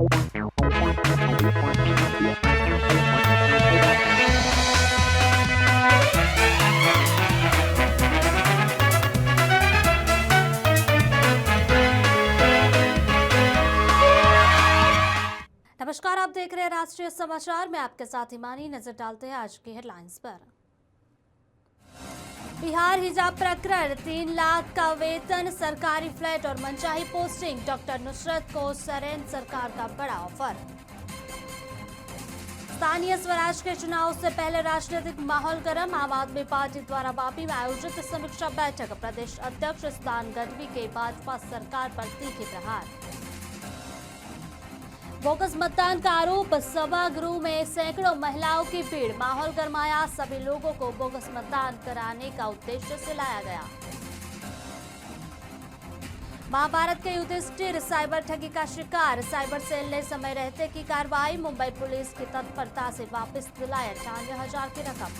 नमस्कार, आप देख रहे हैं राष्ट्रीय समाचार में आपके साथ हिमानी। नजर डालते हैं आज की हेडलाइंस पर। बिहार हिजाब प्रकरण, 3 लाख का वेतन, सरकारी फ्लैट और मनचाही पोस्टिंग, डॉक्टर नुसरत को सरेन सरकार का बड़ा ऑफर। स्थानीय स्वराज के चुनाव से पहले राजनीतिक माहौल गर्म, आम आदमी पार्टी द्वारा वापी में आयोजित समीक्षा बैठक, प्रदेश अध्यक्ष सुदान गढ़वी के भाजपा सरकार पर तीखे प्रहार। बोगस मतदान का आरोप, सभागृह में सैकड़ों महिलाओं की भीड़, माहौल गरमाया, सभी लोगों को बोगस मतदान कराने का उद्देश्य से लाया गया। महाभारत के युधिष्ठिर साइबर ठगी का शिकार, साइबर सेल ने समय रहते की कार्रवाई, मुंबई पुलिस की तत्परता से वापस दिलाया 98,000 की रकम।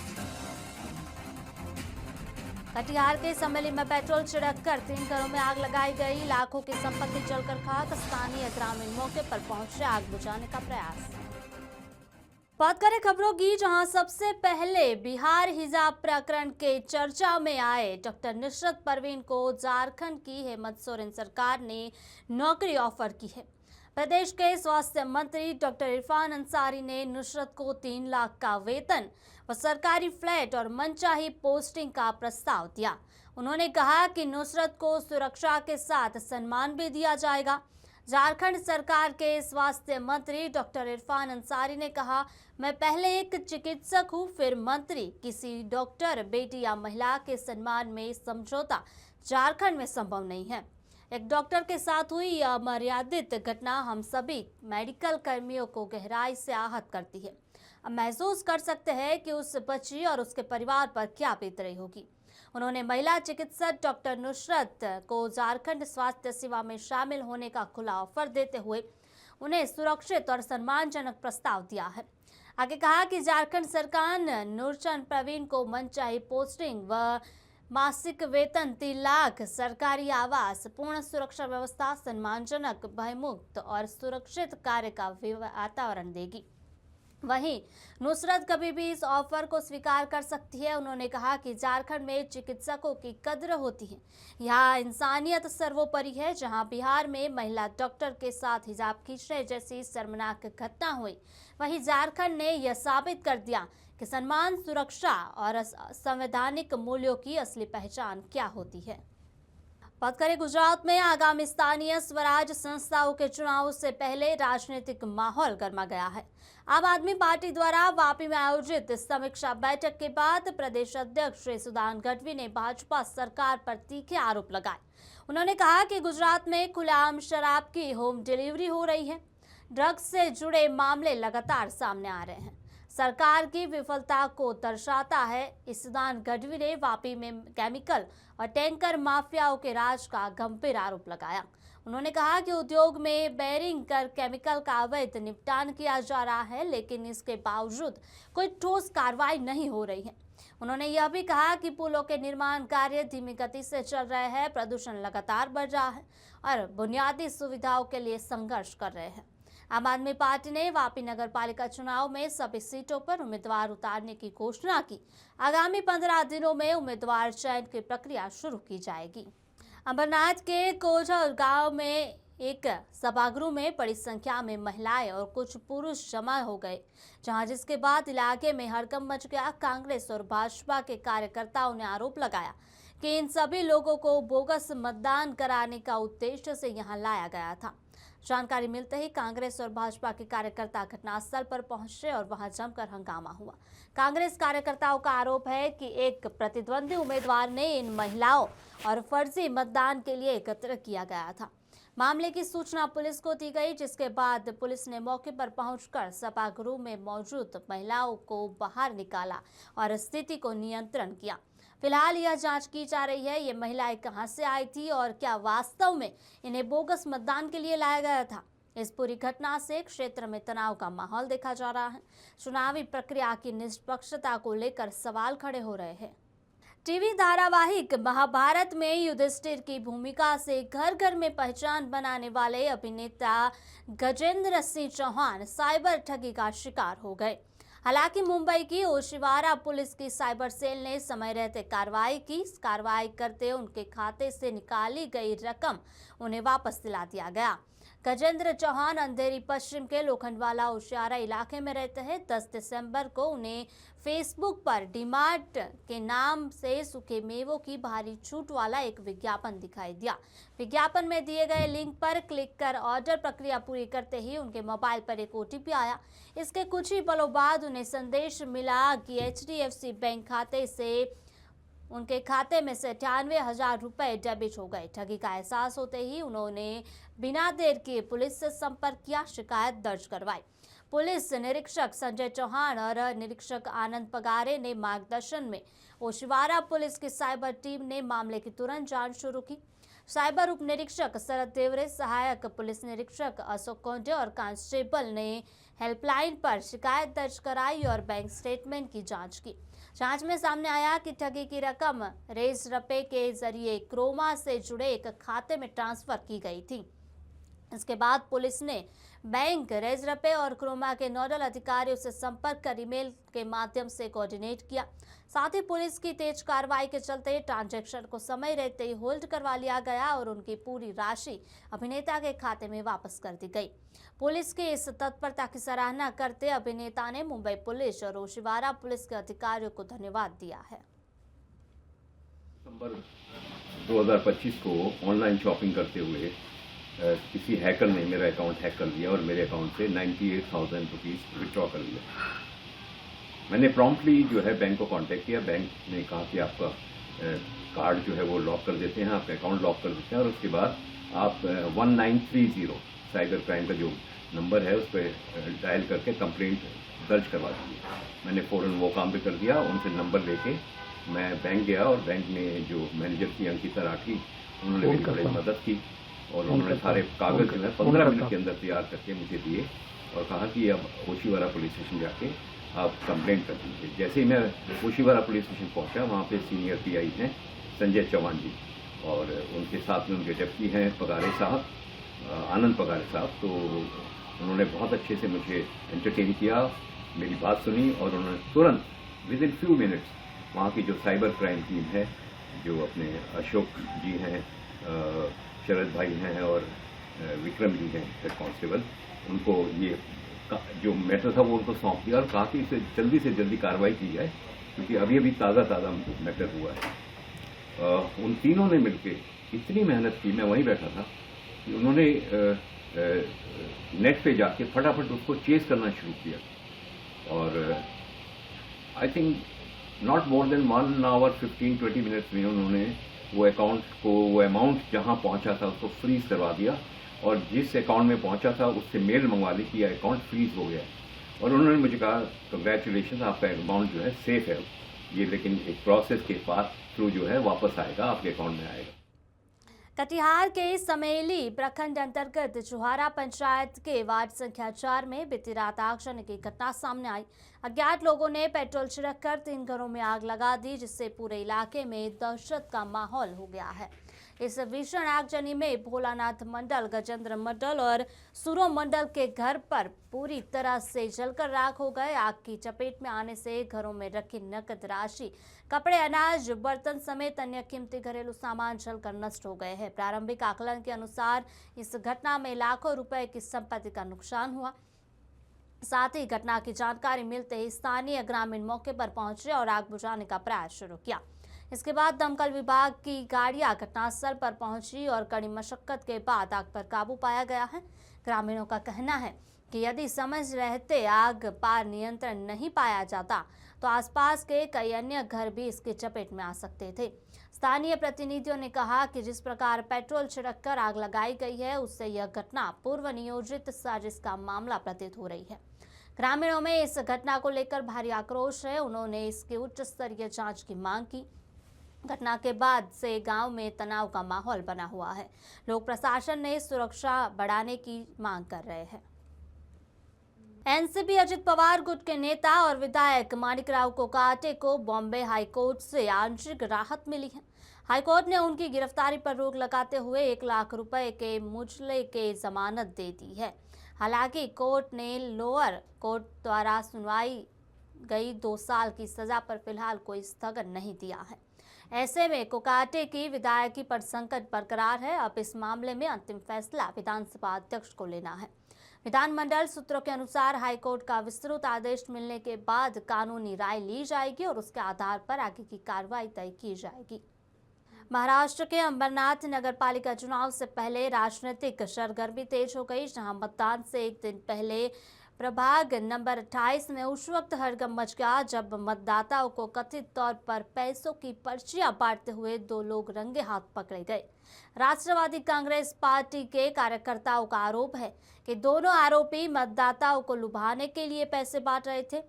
कटिहार के समेली में पेट्रोल छिड़ककर 3 घरों में आग लगाई गई, लाखों की संपत्ति जलकर खाक, स्थानीय ग्रामीण मौके पर पहुंचे आग बुझाने का प्रयास। बात करें खबरों की, जहां सबसे पहले बिहार हिजाब प्रकरण के चर्चा में आए डॉक्टर नुसरत परवीन को झारखंड की हेमंत सोरेन सरकार ने नौकरी ऑफर की है। प्रदेश के स्वास्थ्य मंत्री डॉक्टर इरफान अंसारी ने नुसरत को 3 लाख का वेतन व सरकारी फ्लैट और मनचाही पोस्टिंग का प्रस्ताव दिया। उन्होंने कहा कि नुसरत को सुरक्षा के साथ सम्मान भी दिया जाएगा। झारखंड सरकार के स्वास्थ्य मंत्री डॉक्टर इरफान अंसारी ने कहा, मैं पहले एक चिकित्सक हूं, फिर मंत्री। किसी डॉक्टर, बेटी या महिला के सम्मान में समझौता झारखंड में संभव नहीं है। एक डॉक्टर के साथ हुई यह अमर्यादित घटना हम सभी मेडिकल कर्मियों को गहराई से आहत करती है। अब महसूस कर सकते हैं कि उस बच्ची और उसके परिवार पर क्या बीत रही होगी। उन्होंने महिला चिकित्सक डॉक्टर नुसरत को झारखंड स्वास्थ्य सेवा में शामिल होने का खुला ऑफर देते हुए उन्हें सुरक्षित और सम्मानजनक प्रस्ताव दिया है। आगे कहा कि झारखंड सरकार नुसरत परवीन को मनचाही पोस्टिंग व मासिक वेतन 3 लाख, सरकारी आवास, पूर्ण सुरक्षा व्यवस्था, सम्मानजनक, भयमुक्त और सुरक्षित कार्य का वातावरण देगी। वहीं नुसरत कभी भी इस ऑफर को स्वीकार कर सकती है। उन्होंने कहा कि झारखंड में चिकित्सकों की कद्र होती है, यहाँ इंसानियत सर्वोपरि है। जहां बिहार में महिला डॉक्टर के साथ हिजाब खींचने जैसी शर्मनाक घटना हुई, वहीं झारखंड ने यह साबित कर दिया कि सम्मान, सुरक्षा और संवैधानिक मूल्यों की असली पहचान क्या होती है। बात करें गुजरात में आगामी स्थानीय स्वराज संस्थाओं के चुनाव से पहले राजनीतिक माहौल गर्मा गया है। आम आदमी पार्टी द्वारा वापी में आयोजित समीक्षा बैठक के बाद प्रदेश अध्यक्ष श्री सुदान गढ़वी ने भाजपा सरकार पर तीखे आरोप लगाए। उन्होंने कहा कि गुजरात में खुलेआम शराब की होम डिलीवरी हो रही है। ड्रग्स से जुड़े मामले लगातार सामने आ रहे हैं, सरकार की विफलता को दर्शाता है। इस सुदान गढ़वी ने वापी में केमिकल और टैंकर माफियाओं के राज का गंभीर आरोप लगाया। उन्होंने कहा कि उद्योग में बेरिंग कर केमिकल का अवैध निपटान किया जा रहा है, लेकिन इसके बावजूद कोई ठोस कार्रवाई नहीं हो रही है। उन्होंने यह भी कहा कि पुलों के निर्माण कार्य धीमी गति से चल रहे हैं, प्रदूषण लगातार बढ़ रहा है और बुनियादी सुविधाओं के लिए संघर्ष कर रहे हैं। आम आदमी पार्टी ने वापी नगर पालिका चुनाव में सभी सीटों पर उम्मीदवार उतारने की घोषणा की। आगामी 15 दिनों में उम्मीदवार चयन की प्रक्रिया शुरू की जाएगी। अंबरनाथ के कोझल गांव में एक सभागृह में बड़ी संख्या में महिलाएं और कुछ पुरुष जमा हो गए, जहां जिसके बाद इलाके में हड़कंप मच गया। कांग्रेस और भाजपा के कार्यकर्ताओं ने आरोप लगाया कि इन सभी लोगों को बोगस मतदान कराने का उद्देश्य से यहां लाया गया था। जानकारी मिलते ही कांग्रेस और भाजपा के कार्यकर्ता घटनास्थल पर पहुंचे और वहां जमकर हंगामा हुआ। कांग्रेस कार्यकर्ताओं का आरोप है कि एक प्रतिद्वंदी उम्मीदवार ने इन महिलाओं और फर्जी मतदान के लिए एकत्र किया गया था। मामले की सूचना पुलिस को दी गई, जिसके बाद पुलिस ने मौके पर पहुंचकर सभागृह में मौजूद महिलाओं को बाहर निकाला और स्थिति को नियंत्रण किया। फिलहाल यह जांच की जा रही है, ये महिलाएं कहां से आई थी और क्या वास्तव में इन्हें बोगस मतदान के लिए लाया गया था। इस पूरी घटना से क्षेत्र में तनाव का माहौल देखा जा रहा है। चुनावी प्रक्रिया की निष्पक्षता को लेकर सवाल खड़े हो रहे हैं। टीवी धारावाहिक महाभारत में युधिष्ठिर की भूमिका से घर घर में पहचान बनाने वाले अभिनेता गजेंद्र सिंह चौहान साइबर ठगी का शिकार हो गए। हालांकि मुंबई की ओशिवारा पुलिस की साइबर सेल ने समय रहते कार्रवाई की। कार्रवाई करते उनके खाते से निकाली गई रकम उन्हें वापस दिला दिया गया। गजेंद्र चौहान अंधेरी पश्चिम के लोखंडवाला ओशियारा इलाके में रहते हैं। 10 दिसंबर को उन्हें फेसबुक पर डीमार्ट के नाम से सूखे मेवों की भारी छूट वाला एक विज्ञापन दिखाई दिया। विज्ञापन में दिए गए लिंक पर क्लिक कर ऑर्डर प्रक्रिया पूरी करते ही उनके मोबाइल पर एक OTP आया। इसके कुछ ही पलों बाद उन्हें संदेश मिला कि HDFC बैंक खाते से उनके खाते में से 98,000 रुपए डेबिट हो गए। ठगी का एहसास होते ही उन्होंने बिना देर किए पुलिस से संपर्क किया, शिकायत दर्ज करवाई। पुलिस निरीक्षक संजय चौहान और निरीक्षक आनंद पगारे ने मार्गदर्शन में ओशिवारा पुलिस की साइबर टीम ने मामले की तुरंत जांच शुरू की। साइबर उप निरीक्षक शरद देवरे, सहायक पुलिस निरीक्षक अशोक कोंडे और कांस्टेबल ने हेल्पलाइन पर शिकायत दर्ज कराई और बैंक स्टेटमेंट की जांच की। जांच में सामने आया कि ठगी की रकम रेज रपे के जरिए क्रोमा से जुड़े एक खाते में ट्रांसफर की गई थी। इसके बाद पुलिस ने बैंक, रेज रपे और क्रोमा के नोडल अधिकारियों से संपर्क कर ईमेल के माध्यम से कोऑर्डिनेट किया। साथ ही पुलिस की तेज कार्रवाई के चलते ट्रांजैक्शन को समय रहते ही होल्ड करवा लिया गया और उनकी पूरी राशि अभिनेता के खाते में वापस कर दी गई। पुलिस की इस तत्परता की सराहना करते अभिनेता ने मुंबई पुलिस और ओशिवारा पुलिस के अधिकारियों को धन्यवाद दिया है। दिसंबर 2025 को ऑनलाइन शॉपिंग करते हुए किसी हैकर ने मेरा अकाउंट हैक कर दिया और मेरे अकाउंट से 98,000 रुपीज़ विड्रॉ कर लिया। मैंने प्रॉम्प्टली जो है बैंक को कांटेक्ट किया। बैंक ने कहा कि आपका कार्ड जो है वो लॉक कर देते हैं, आपका अकाउंट लॉक कर देते हैं और उसके बाद आप 1930 साइबर क्राइम का जो नंबर है उस पर डायल करके कंप्लेंट दर्ज करवा दीजिए। मैंने फ़ौरन वो काम भी कर दिया। उनसे नंबर लेके मैं बैंक गया और बैंक में जो मैनेजर थी अंकिता राठी, उन्होंने मेरी बड़ी मदद की और उन्होंने सारे कागज जो है 15 मिनट के अंदर तैयार करके मुझे दिए और कहा कि अब ओशिवारा पुलिस स्टेशन जाके आप कंप्लेंट कर दीजिए। जैसे ही मैं ओशिवारा पुलिस स्टेशन पहुंचा, वहाँ पे सीनियर PI हैं संजय चौहान जी और उनके साथ में उनके डिप्टी हैं पगारे साहब, आनंद पगारे साहब। तो उन्होंने बहुत अच्छे से मुझे एंटरटेन किया, मेरी बात सुनी और उन्होंने तुरंत विदिन फ्यू मिनट्स वहाँ की जो साइबर क्राइम टीम है, जो अपने अशोक जी हैं, शरद भाई हैं और विक्रम जी हैं हेड कांस्टेबल, उनको ये जो मैटर था वो उनको सौंप दिया और कहा कि इसे जल्दी से जल्दी कार्रवाई की जाए क्योंकि अभी ताज़ा मैटर हुआ है। उन तीनों ने मिलकर इतनी मेहनत की, मैं वहीं बैठा था, कि उन्होंने नेट पे जाके फटाफट उसको चेस करना शुरू किया और I think not more than 1 hour 15-20 minutes में उन्होंने वो अकाउंट को, वो अमाउंट जहां पहुंचा था उसको फ्रीज करवा दिया और जिस अकाउंट में पहुंचा था उससे मेल मंगवा ली कि अकाउंट फ्रीज हो गया। और उन्होंने मुझे कहा कंग्रेचुलेशन, आपका अकाउंट जो है सेफ है ये, लेकिन एक प्रोसेस के पास थ्रू जो है वापस आएगा, आपके अकाउंट में आएगा। कटिहार के समेली प्रखंड अंतर्गत चुहारा पंचायत के वार्ड संख्या 4 में बीती रात आगजनी की घटना सामने आई। अज्ञात लोगों ने पेट्रोल छिड़ककर 3 घरों में आग लगा दी, जिससे पूरे इलाके में दहशत का माहौल हो गया है। इस भीषण आगजनी में भोलानाथ मंडल, गजेंद्र मंडल और सुरो मंडल के घर पर पूरी तरह से जलकर राख हो गए। आग की चपेट में आने से घरों में रखी नकद राशि, कपड़े, अनाज, बर्तन समेत अन्य कीमती घरेलू सामान जलकर नष्ट हो गए हैं। प्रारंभिक आकलन के अनुसार इस घटना में लाखों रुपए की संपत्ति का नुकसान हुआ। साथ ही घटना की जानकारी मिलते ही स्थानीय ग्रामीण मौके पर पहुंचे और आग बुझाने का प्रयास शुरू किया। इसके बाद दमकल विभाग की गाड़ियां घटनास्थल पर पहुंची और कड़ी मशक्कत के बाद आग पर काबू पाया गया है। ग्रामीणों का कहना है कि यदि समझ रहते आग पर नियंत्रण नहीं पाया जाता तो आसपास के कई अन्य घर भी इसकी चपेट में आ सकते थे। स्थानीय प्रतिनिधियों ने कहा कि जिस प्रकार पेट्रोल छिड़ककर आग लगाई गई है, उससे यह घटना पूर्व नियोजित साजिश का मामला प्रतीत हो रही है। ग्रामीणों में इस घटना को लेकर भारी आक्रोश है। उन्होंने इसकी उच्च स्तरीय जांच की मांग की। घटना के बाद से गांव में तनाव का माहौल बना हुआ है। लोग प्रशासन ने सुरक्षा बढ़ाने की मांग कर रहे हैं। एनसीपी अजित पवार गुट के नेता और विधायक माणिकराव कोकाटे को बॉम्बे हाईकोर्ट से आंशिक राहत मिली है। हाईकोर्ट ने उनकी गिरफ्तारी पर रोक लगाते हुए 1 लाख रुपए के मुचले के जमानत दे दी है। हालांकि कोर्ट ने लोअर कोर्ट द्वारा सुनवाई गई 2 साल की सजा पर फिलहाल कोई स्थगन नहीं दिया है। ऐसे में कोकाटे की विधायकी पर संकट बरकरार है। अब इस मामले में अंतिम फैसला विधानसभा अध्यक्ष को लेना है। विधानमंडल सूत्रों के अनुसार हाईकोर्ट का विस्तृत आदेश मिलने के बाद कानूनी राय ली जाएगी और उसके आधार पर आगे की कार्रवाई तय की जाएगी। महाराष्ट्र के अंबरनाथ नगर पालिका चुनाव से पहले राजनीतिक सरगर्मी तेज हो गई, जहां मतदान से एक दिन पहले प्रभाग नंबर 28 में उस वक्त हड़कंप मच गया जब मतदाताओं को कथित तौर पर पैसों की पर्चियां बांटते हुए 2 लोग रंगे हाथ पकड़े गए। राष्ट्रवादी कांग्रेस पार्टी के कार्यकर्ताओं का आरोप है कि दोनों आरोपी मतदाताओं को लुभाने के लिए पैसे बांट रहे थे।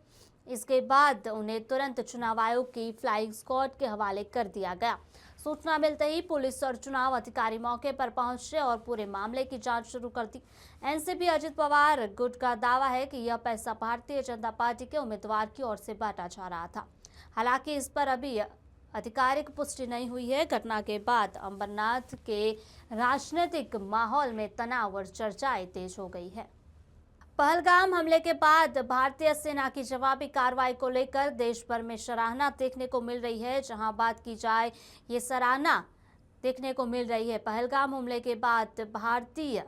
इसके बाद उन्हें तुरंत चुनाव आयोग की फ्लाइंग स्क्वाड के हवाले कर दिया गया। सूचना मिलते ही पुलिस और चुनाव अधिकारी मौके पर पहुंचे और पूरे मामले की जांच शुरू कर दी। एनसीपी अजित पवार गुट का दावा है कि यह पैसा भारतीय जनता पार्टी के उम्मीदवार की ओर से बांटा जा रहा था। हालांकि इस पर अभी आधिकारिक पुष्टि नहीं हुई है। घटना के बाद अंबरनाथ के राजनीतिक माहौल में तनाव और चर्चाएं तेज हो गई है। पहलगाम हमले के बाद भारतीय सेना की जवाबी कार्रवाई को लेकर देश भर में सराहना देखने को मिल रही है। जहां बात की जाए, ये सराहना देखने को मिल रही है। पहलगाम हमले के बाद भारतीय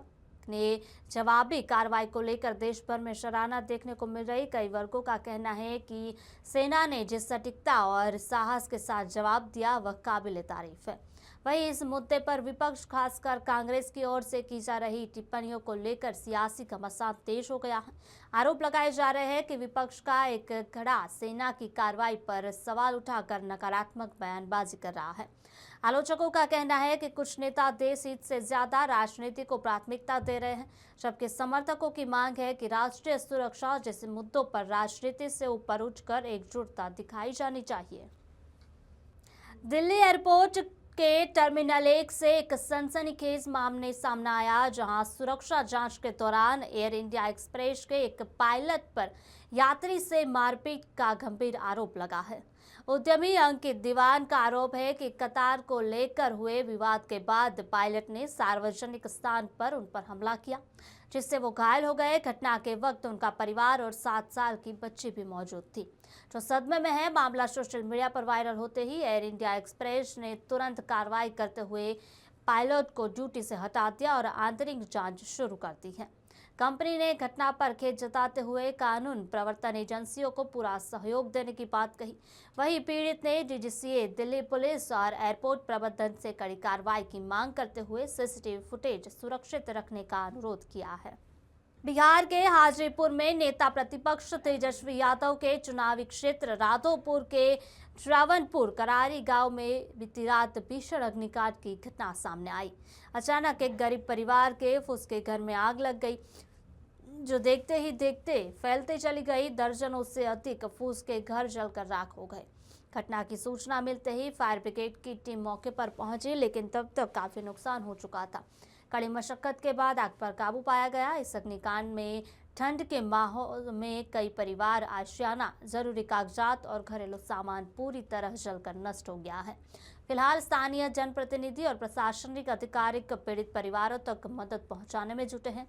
ने जवाबी कार्रवाई को लेकर देश भर में सराहना देखने को मिल रही। कई वर्गों का कहना है कि सेना ने जिस सटीकता और साहस के साथ जवाब दिया वह काबिल तारीफ है। वहीं इस मुद्दे पर विपक्ष, खासकर कांग्रेस की ओर से की जा रही टिप्पणियों को लेकर सियासी घमासान तेज हो गया है। आरोप लगाए जा रहे हैं कि विपक्ष का एक धड़ा सेना की कार्रवाई पर सवाल उठाकर नकारात्मक बयानबाजी कर रहा है। आलोचकों का कहना है कि कुछ नेता देश हित से ज्यादा राजनीति को प्राथमिकता दे रहे हैं, जबकि समर्थकों की मांग है कि राष्ट्रीय सुरक्षा जैसे मुद्दों पर राजनीति से ऊपर उठकर एकजुटता दिखाई जानी चाहिए। दिल्ली एयरपोर्ट के टर्मिनल 1 से एक सनसनीखेज मामले सामने आया, जहां सुरक्षा जांच के दौरान एयर इंडिया एक्सप्रेस के एक पायलट पर यात्री से मारपीट का गंभीर आरोप लगा है। उद्यमी अंकित दीवान का आरोप है कि कतार को लेकर हुए विवाद के बाद पायलट ने सार्वजनिक स्थान पर उन पर हमला किया, जिससे वो घायल हो गए। घटना के वक्त उनका परिवार और 7 साल की बच्ची भी मौजूद थी, जो सदमे में है। मामला सोशल मीडिया पर वायरल होते ही एयर इंडिया एक्सप्रेस ने तुरंत कार्रवाई करते हुए पायलट को ड्यूटी से हटा दिया और आंतरिक जांच शुरू कर दी है। कंपनी ने घटना पर खेद जताते हुए कानून प्रवर्तन एजेंसियों को पूरा सहयोग देने की बात कही। वहीं पीड़ित ने डीजीसीए, दिल्ली पुलिस और एयरपोर्ट प्रबंधन से कड़ी कार्रवाई की मांग करते हुए सीसीटीवी फुटेज सुरक्षित रखने का अनुरोध किया है। बिहार के हाजीपुर में नेता प्रतिपक्ष तेजस्वी यादव के चुनावी क्षेत्र राधोपुर के श्रावणपुर करारी गांव में बीती रात भीषण अग्निकांड की घटना सामने आई। अचानक एक गरीब परिवार के फूस के घर में आग लग गई, जो देखते ही देखते फैलते चली गई। दर्जनों से अधिक फूस के घर जलकर राख हो गए। घटना की सूचना मिलते ही फायर ब्रिगेड की टीम मौके पर पहुंची, लेकिन तब तक काफी नुकसान हो चुका था। कड़ी मशक्कत के बाद आग पर काबू पाया गया। इस अग्निकांड में ठंड के माहौल में कई परिवार, आशियाना, जरूरी कागजात और घरेलू सामान पूरी तरह जलकर नष्ट हो गया है। फिलहाल स्थानीय जनप्रतिनिधि और प्रशासनिक अधिकारी पीड़ित परिवारों तक मदद पहुंचाने में जुटे हैं।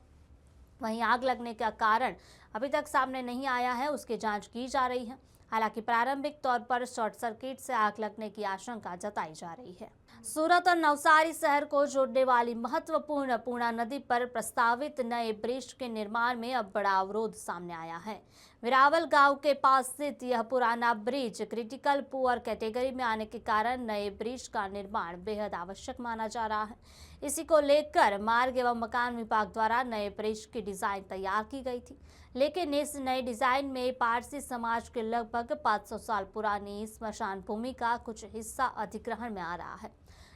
वहीं आग लगने का कारण अभी तक सामने नहीं आया है, उसकी जांच की जा रही है। हालांकि प्रारंभिक तौर पर शॉर्ट सर्किट से आग लगने की आशंका जताई जा रही है। सूरत और नवसारी शहर को जोड़ने वाली महत्वपूर्ण पूर्णा नदी पर प्रस्तावित नए ब्रिज के निर्माण में अब बड़ा अवरोध सामने आया है। विरावल गांव के पास स्थित यह पुराना ब्रिज क्रिटिकल पुअर कैटेगरी में आने के कारण नए ब्रिज का निर्माण बेहद आवश्यक माना जा रहा है। इसी को लेकर मार्ग एवं मकान विभाग द्वारा नए ब्रिज की डिजाइन तैयार की गई थी, लेकिन इस नए डिजाइन में पारसी समाज के लगभग 500 साल पुरानी स्मशान भूमि का कुछ हिस्सा अधिग्रहण में आ रहा है,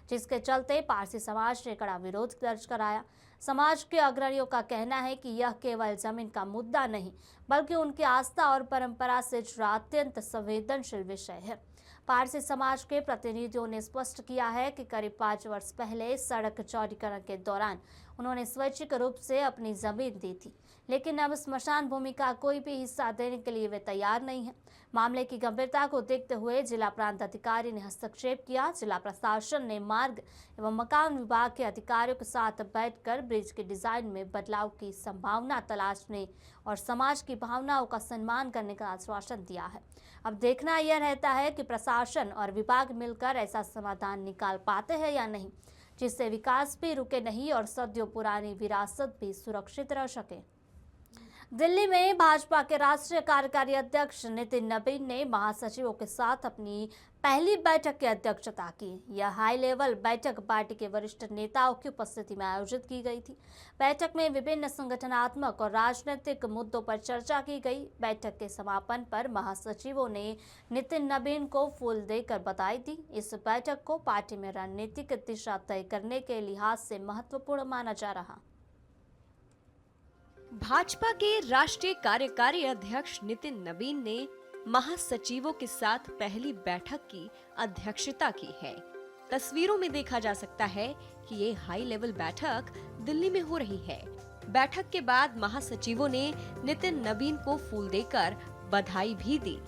जिसके चलते पारसी समाज ने कड़ा विरोध दर्ज कराया। समाज के अग्रणियों का कहना है कि यह केवल जमीन का मुद्दा नहीं, बल्कि उनकी आस्था और परंपरा से जुड़ा अत्यंत संवेदनशील विषय है। पारसी समाज के प्रतिनिधियों ने स्पष्ट किया है कि करीब 5 वर्ष पहले सड़क चौड़ीकरण के दौरान उन्होंने स्वैच्छिक रूप से अपनी जमीन दी थी, लेकिन अब स्मशान भूमि का कोई भी हिस्सा देने के लिए वे तैयार नहीं है। मामले की गंभीरता को देखते हुए जिला प्रांत अधिकारी ने हस्तक्षेप किया। जिला प्रशासन ने मार्ग एवं मकान विभाग के अधिकारियों के साथ बैठकर ब्रिज के डिजाइन में बदलाव की संभावना तलाशने और समाज की भावनाओं का सम्मान करने का आश्वासन दिया है। अब देखना यह रहता है कि प्रशासन और विभाग मिलकर ऐसा समाधान निकाल पाते हैं या नहीं, जिससे विकास भी रुके नहीं और सदियों पुरानी विरासत भी सुरक्षित रह सके। दिल्ली में भाजपा के राष्ट्रीय कार्यकारी अध्यक्ष नितिन नबीन ने महासचिवों के साथ अपनी पहली बैठक की अध्यक्षता की। यह हाई लेवल बैठक पार्टी के वरिष्ठ नेताओं की उपस्थिति में आयोजित की गई थी। बैठक में विभिन्न संगठनात्मक और राजनीतिक मुद्दों पर चर्चा की गई। बैठक के समापन पर महासचिवों ने नितिन नबीन को फूल देकर बधाई दी। इस बैठक को पार्टी में रणनीतिक दिशा तय करने के लिहाज से महत्वपूर्ण माना जा रहा। भाजपा के राष्ट्रीय कार्यकारी अध्यक्ष नितिन नबीन ने महासचिवों के साथ पहली बैठक की अध्यक्षता की है। तस्वीरों में देखा जा सकता है कि ये हाई लेवल बैठक दिल्ली में हो रही है। बैठक के बाद महासचिवों ने नितिन नबीन को फूल देकर बधाई भी दी।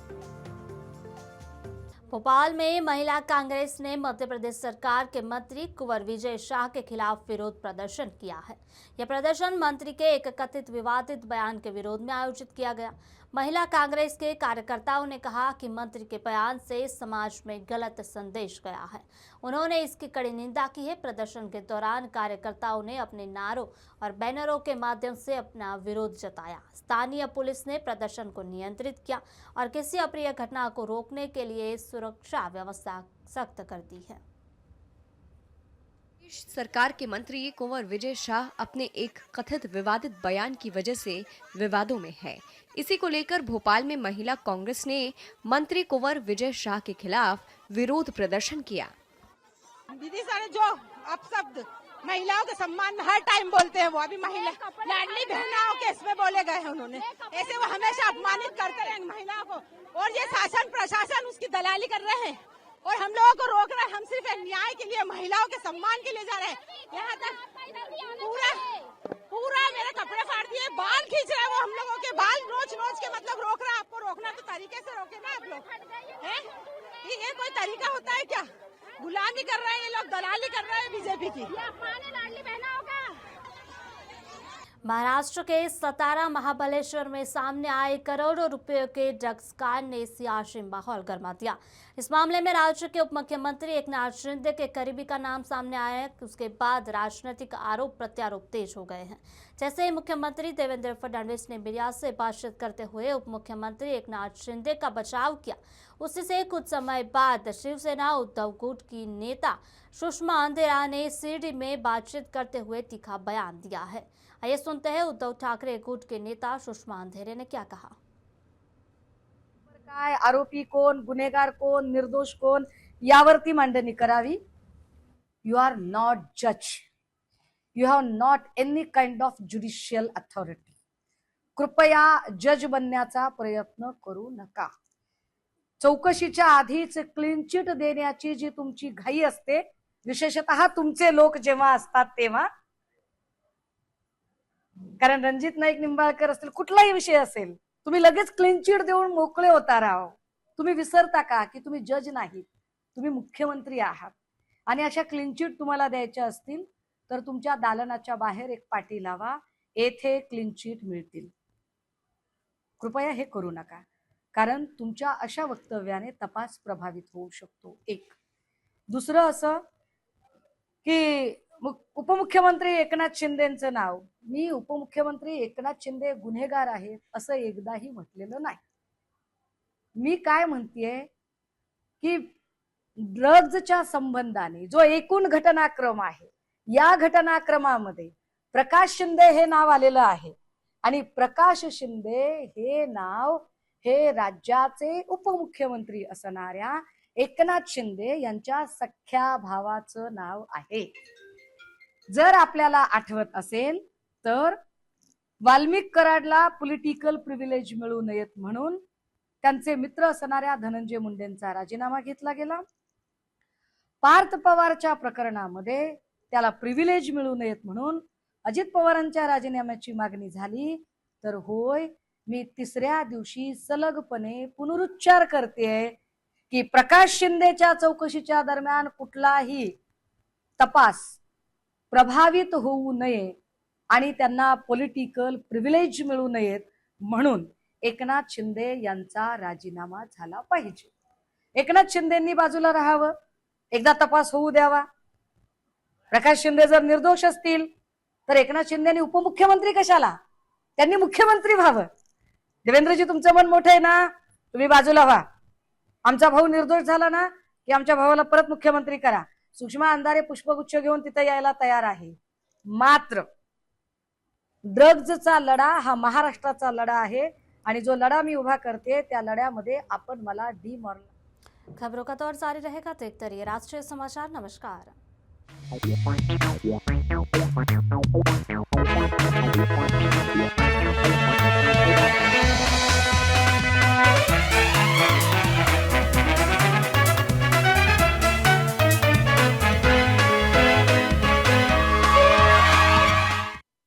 भोपाल में महिला कांग्रेस ने मध्य प्रदेश सरकार के मंत्री कुंवर विजय शाह के खिलाफ विरोध प्रदर्शन किया है। यह प्रदर्शन मंत्री के एक कथित विवादित बयान के विरोध में आयोजित किया गया। महिला कांग्रेस के कार्यकर्ताओं ने कहा कि मंत्री के बयान से समाज में गलत संदेश गया है। उन्होंने इसकी कड़ी निंदा की है। प्रदर्शन के दौरान कार्यकर्ताओं ने अपने नारों और बैनरों के माध्यम से अपना विरोध जताया। स्थानीय पुलिस ने प्रदर्शन को नियंत्रित किया और किसी अप्रिय घटना को रोकने के लिए सुरक्षा व्यवस्था सख्त कर दी है। सरकार के मंत्री कुंवर विजय शाह अपने एक कथित विवादित बयान की वजह से विवादों में है। इसी को लेकर भोपाल में महिला कांग्रेस ने मंत्री कुंवर विजय शाह के खिलाफ विरोध प्रदर्शन किया। दीदी सारे जो अपशब्द महिलाओं के सम्मान में हर टाइम बोलते हैं, वो अभी महिला लाडली बहनाओं के इसमें बोले गए हैं उन्होंने। ऐसे वो हमेशा अपमानित करते रहे महिलाओं को, और ये शासन प्रशासन उसकी दलाली कर रहे हैं और हम लोगों को रोक रहे हैं। हम सिर्फ न्याय के लिए, महिलाओं के सम्मान के लिए जा रहे हैं। यहाँ तक पूरा मेरे कपड़े फाड़ दिए, बाल खींच रहे हैं वो, हम लोगों के बाल नोच के मतलब रोक रहा है। आपको रोकना तो तरीके से रोके ना आप लोग, हैं? ये कोई तरीका होता है क्या? गुलामी कर रहे हैं ये लोग, दलाली कर रहे हैं बीजेपी की। लाडली बहनों का महाराष्ट्र के सतारा महाबलेश्वर में सामने आए करोड़ों रुपयों के ड्रग्स कांड ने सियासी माहौल गर्मा दिया। इस मामले में राज्य के उप मुख्यमंत्री एकनाथ शिंदे के करीबी का नाम सामने आया है। उसके बाद राजनीतिक आरोप प्रत्यारोप तेज हो गए हैं। जैसे ही मुख्यमंत्री देवेंद्र फडणवीस ने मीडिया से बातचीत करते हुए उप मुख्यमंत्री एकनाथ शिंदे का बचाव किया, उसी से कुछ समय बाद शिवसेना उद्धव गुट की नेता सुषमा अंधेरा ने सीडी में बातचीत करते हुए तीखा बयान दिया है। आइए सुनते हैं उद्धव ठाकरे गुट के नेता सुषमा अंधेरे ने क्या कहा। काय, आरोपी कोण, गुन्हेगार कोण, निर्दोष कोण, यावरती मांडणी करावी. यू आर नॉट जज, you have not any kind of judicial authority. कृपया जज बनण्याचा प्रयत्न करू नका. चौकशीच्या आधीच क्लीन चिट देण्याची जी तुमची घाई असते, विशेषतः तुमचे लोक जेव्हा असतात तेव्हा, कारण रणजित नाईक निंबाळकर असतील, कुठलाही विषय असेल, तुम्ही लगेच क्लीन चिट देऊन मोकळे होता राहो. तुम्ही विसरता का की तुम्ही जज नाहीत, तुम्ही मुख्यमंत्री आहात. आणि अशा क्लीन चिट तुम्हाला द्यायच्या असतील तर तुमच्या दालनाच्या बाहेर एक पाटी लावा, येथे क्लीन चिट मिळतील. कृपया हे करू नका, कारण तुमच्या अशा वक्तव्याने तपास प्रभावित होऊ शकतो. एक दुसरं असं की उपमुख्यमंत्री एकनाथ शिंदेचं नाव, मी उपमुख्यमंत्री एकनाथ शिंदे गुन्हेगार आहेत असं एकदाही म्हटलेलं नाही. मी काय म्हणतेय की ड्रग्जच्या संबंधाने जो एकूण घटनाक्रम आहे, या घटनाक्रमामध्ये प्रकाश शिंदे हे नाव आलेलं आहे आणि प्रकाश शिंदे हे नाव हे राज्याचे उपमुख्यमंत्री असणाऱ्या एकनाथ शिंदे यांच्या सख्या भावाचं नाव आहे. जर आपल्याला आठवत असेल तर वाल्मिक कराडला पॉलिटिकल प्रिव्हिलेज मिळू नयेत म्हणून त्यांचे मित्र असणाऱ्या धनंजय मुंडेंचा राजीनामा घेतला गेला. पार्थ पवारच्या प्रकरणामध्ये त्याला प्रिव्हिलेज मिळू नयेत म्हणून अजित पवारांच्या राजीनाम्याची मागणी झाली. तर होय, मी तिसऱ्या दिवशी सलगपणे पुनरुच्चार करते की प्रकाश शिंदेच्या चौकशीच्या दरम्यान कुठलाही तपास प्रभावित होऊ नये आणि त्यांना पॉलिटिकल प्रिव्हिलेज मिळू नयेत म्हणून एकनाथ शिंदे यांचा राजीनामा झाला पाहिजे. एकनाथ शिंदेंनी बाजूला राहावं, एकदा तपास होऊ द्यावा. प्रकाश शिंदे जर निर्दोष असतील तर एकनाथ शिंदेनी उपमुख्यमंत्री कशाला, त्यांनी मुख्यमंत्री व्हावं. देवेंद्रजी, तुमचं मन मोठं आहे ना, तुम्ही बाजूला व्हा. आमचा भाऊ निर्दोष झाला ना की आमच्या भावाला परत मुख्यमंत्री करा. सुषमा अंधारे पुष्पगुच्छ घेऊन तिथे यायला तयार आहे. मात्र ड्रग्जचा लढा हा महाराष्ट्राचा लढा आहे आणि जो लढा मी उभा करते त्या लढ्यामध्ये आपण मला डिमॉरल. खबरों का दौर जारी रहेगा, देखते रहिए राष्ट्रीय समाचार. नमस्कार.